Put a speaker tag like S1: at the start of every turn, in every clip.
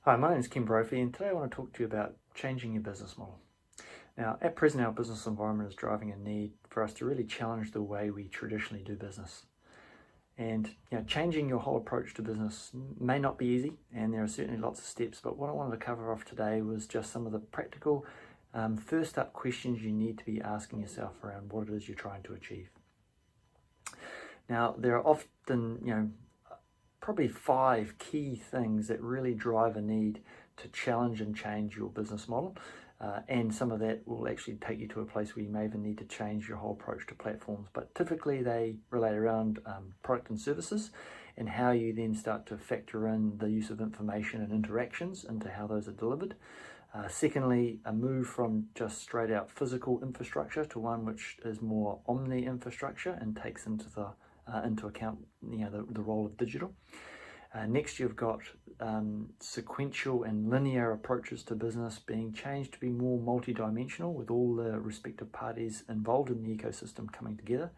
S1: Hi, my name is Ken Brophy, and today I want to talk to you about changing your business model. Now, at present, our business environment is driving a need for us to really challenge the way we traditionally do business. And changing your whole approach to business may not be easy, and there are certainly lots of steps. But what I wanted to cover off today was just some of the practical, first up questions you need to be asking yourself around what it is you're trying to achieve. Now, there are often, probably 5 key things that really drive a need to challenge and change your business model. And some of that will actually take you to a place where you may even need to change your whole approach to platforms. But typically they relate around product and services and how you then start to factor in the use of information and interactions into how those are delivered. Secondly, a move from just straight out physical infrastructure to one which is more omni infrastructure and takes into account the role of digital. Next, you've got sequential and linear approaches to business being changed to be more multidimensional with all the respective parties involved in the ecosystem coming together.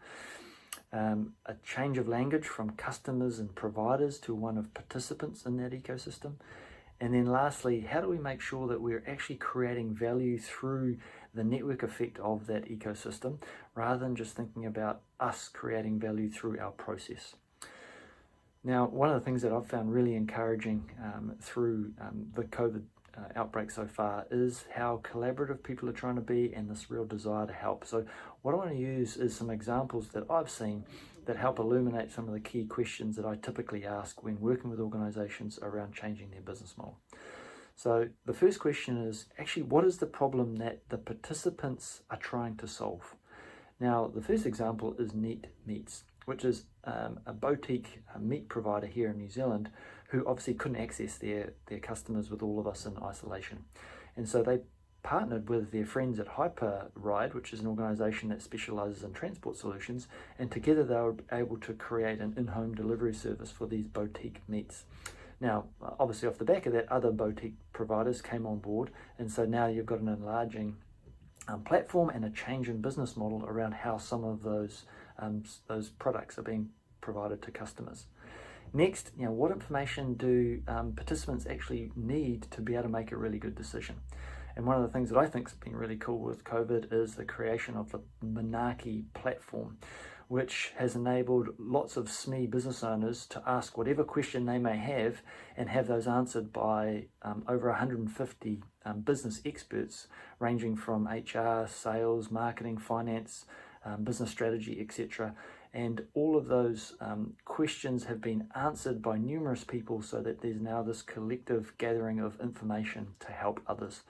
S1: A change of language from customers and providers to one of participants in that ecosystem. And then lastly, how do we make sure that we're actually creating value through the network effect of that ecosystem rather than just thinking about us creating value through our process? Now, one of the things that I've found really encouraging through the COVID outbreak so far is how collaborative people are trying to be and this real desire to help. So what I want to use is some examples that I've seen that help illuminate some of the key questions that I typically ask when working with organizations around changing their business model. So the first question is actually, what is the problem that the participants are trying to solve? Now, the first example is Neat Meats, which is a boutique meat provider here in New Zealand who obviously couldn't access their customers with all of us in isolation. And so they partnered with their friends at Hyperride, which is an organization that specializes in transport solutions, and together they were able to create an in-home delivery service for these boutique meats. Now, obviously off the back of that, other boutique providers came on board, and so now you've got an enlarging platform and a change in business model around how some of those products are being provided to customers. Next, what information do participants actually need to be able to make a really good decision? And one of the things that I think has been really cool with COVID is the creation of the Manaaki platform, which has enabled lots of SME business owners to ask whatever question they may have and have those answered by over 150 business experts ranging from HR, sales, marketing, finance, business strategy, etc. And all of those questions have been answered by numerous people so that there's now this collective gathering of information to help others.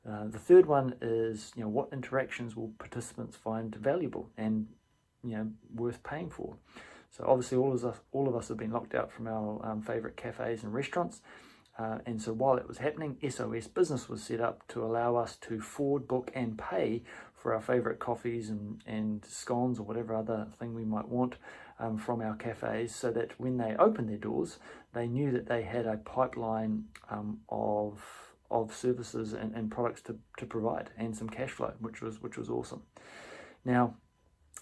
S1: The third one is, what interactions will participants find valuable and worth paying for? So obviously all of us have been locked out from our favorite cafes and restaurants. And so while it was happening, SOS Business was set up to allow us to forward book and pay for our favorite coffees and scones or whatever other thing we might want from our cafes, so that when they opened their doors, they knew that they had a pipeline of services and products to provide and some cash flow, which was awesome. Now,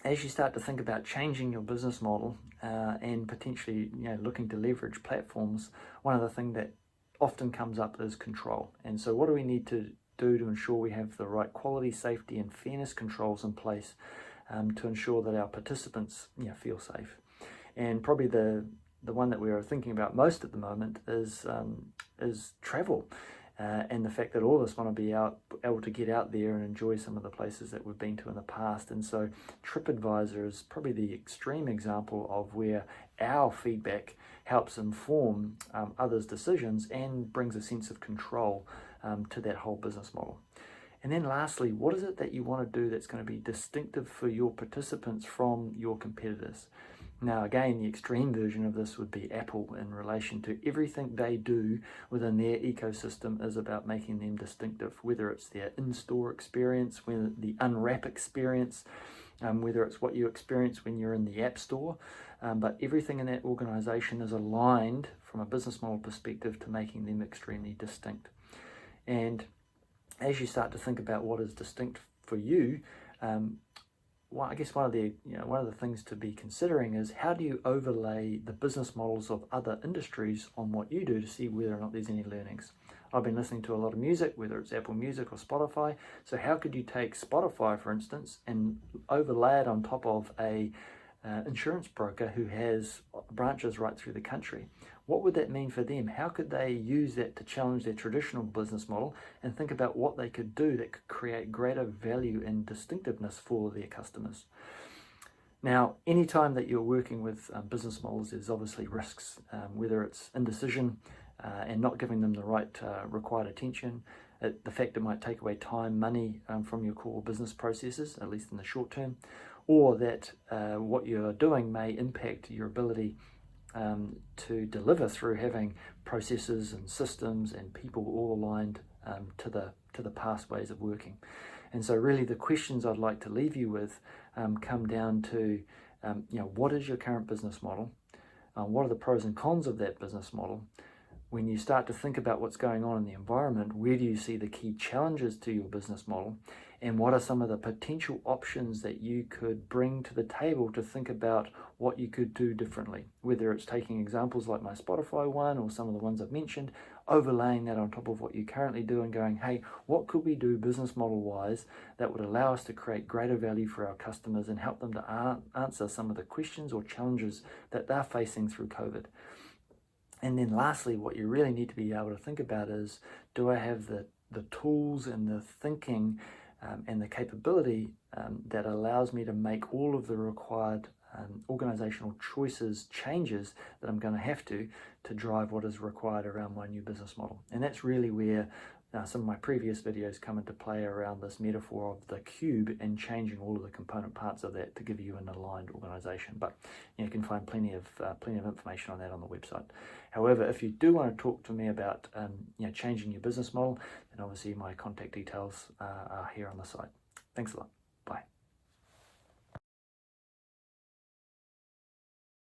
S1: as you start to think about changing your business model and potentially looking to leverage platforms, one of the things that often comes up is control. And so what do we need to do to ensure we have the right quality, safety and fairness controls in place to ensure that our participants feel safe? And probably the one that we are thinking about most at the moment is travel. And the fact that all of us want to be able to get out there and enjoy some of the places that we've been to in the past. And so TripAdvisor is probably the extreme example of where our feedback helps inform others' decisions and brings a sense of control to that whole business model. And then lastly, what is it that you want to do that's going to be distinctive for your participants from your competitors? Now, again, the extreme version of this would be Apple in relation to everything they do within their ecosystem is about making them distinctive, whether it's their in-store experience, whether the unwrap experience, whether it's what you experience when you're in the App Store, but everything in that organization is aligned from a business model perspective to making them extremely distinct. And as you start to think about what is distinct for you, I guess one of the things to be considering is how do you overlay the business models of other industries on what you do to see whether or not there's any learnings. I've been listening to a lot of music, whether it's Apple Music or Spotify. So how could you take Spotify, for instance, and overlay it on top of a insurance broker who has branches right through the country? What would that mean for them? How could they use that to challenge their traditional business model and think about what they could do that could create greater value and distinctiveness for their customers? Now, anytime that you're working with business models, there's obviously risks, whether it's indecision and not giving them the right required attention, the fact it might take away time, money from your core business processes, at least in the short term, or that what you're doing may impact your ability to deliver through having processes and systems and people all aligned to the past ways of working. And so really the questions I'd like to leave you with come down to what is your current business model? What are the pros and cons of that business model? When you start to think about what's going on in the environment, where do you see the key challenges to your business model? And what are some of the potential options that you could bring to the table to think about what you could do differently? Whether it's taking examples like my Spotify one or some of the ones I've mentioned, overlaying that on top of what you currently do and going, hey, what could we do business model wise that would allow us to create greater value for our customers and help them to answer some of the questions or challenges that they're facing through COVID? And then lastly, what you really need to be able to think about is, do I have the tools and the thinking and the capability that allows me to make all of the required organizational choices, changes that I'm going to have to drive what is required around my new business model? And that's really where some of my previous videos come into play around this metaphor of the cube and changing all of the component parts of that to give you an aligned organization. But you can find plenty of information on that on the website. However, if you do want to talk to me about changing your business model, then obviously my contact details are here on the site. Thanks a lot. Bye.